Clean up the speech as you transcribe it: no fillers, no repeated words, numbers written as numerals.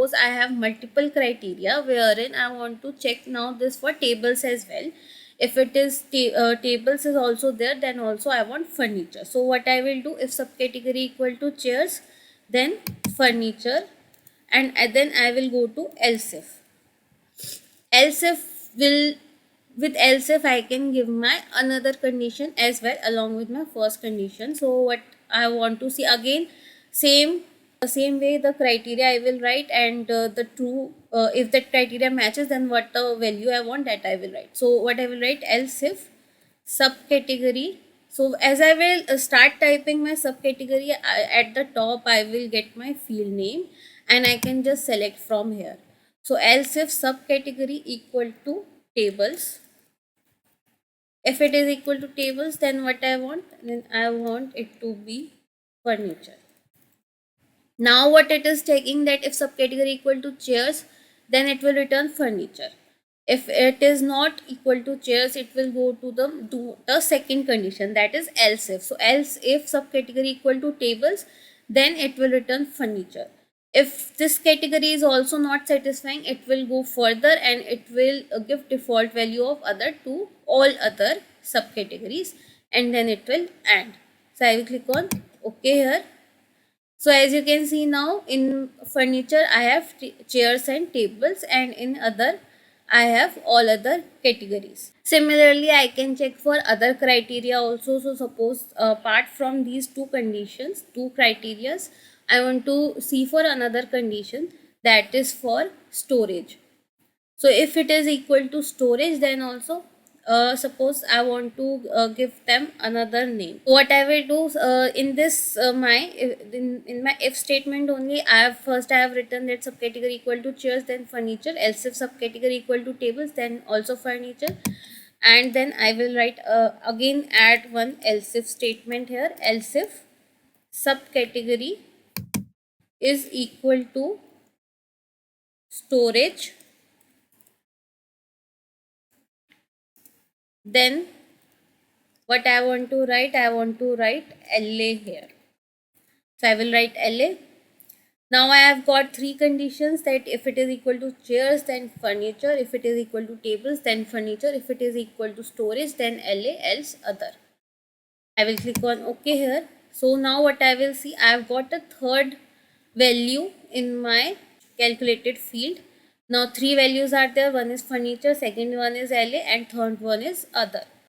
suppose I have multiple criteria wherein I want to check now this for tables as well. If it is tables is also there, then also I want furniture. So what I will do, if subcategory equal to chairs, then furniture, and then I will go to else if. Else if will, with else if I can give my another condition as well along with my first condition. So what I want to see again, same way the criteria I will write, and the true, if that criteria matches, then what the value I want, that I will write. So what I will write, else if subcategory. So as I will start typing my subcategory, at the top I will get my field name and I can just select from here. So else if subcategory equal to tables. If it is equal to tables, then what I want? Then I want it to be furniture. Now what it is taking, that if subcategory equal to chairs, then it will return furniture. If it is not equal to chairs, it will go to the second condition, that is else if. So else if subcategory equal to tables, then it will return furniture. If this category is also not satisfying, it will go further and it will give default value of other to all other subcategories, and then it will end. So I will click on OK here. So as you can see now, in furniture I have chairs and tables, and in other I have all other categories. Similarly, I can check for other criteria also. So suppose apart from these two conditions, two criterias, I want to see for another condition, that is for storage. So if it is equal to storage, then also suppose I want to give them another name. What I will do in this in my if statement only, I have written that subcategory equal to chairs, then furniture. Else if subcategory equal to tables, then also furniture. And then I will write again add one else if statement here. Else if subcategory is equal to storage, then what I want to write, I want to write LA here. So I will write LA. Now I have got three conditions, that if it is equal to chairs, then furniture. If it is equal to tables, then furniture. If it is equal to storage, then LA, else other. I will click on OK here. So now what I will see, I have got a third value in my calculated field. Now three values are there. One is furniture, second one is LA, and third one is other.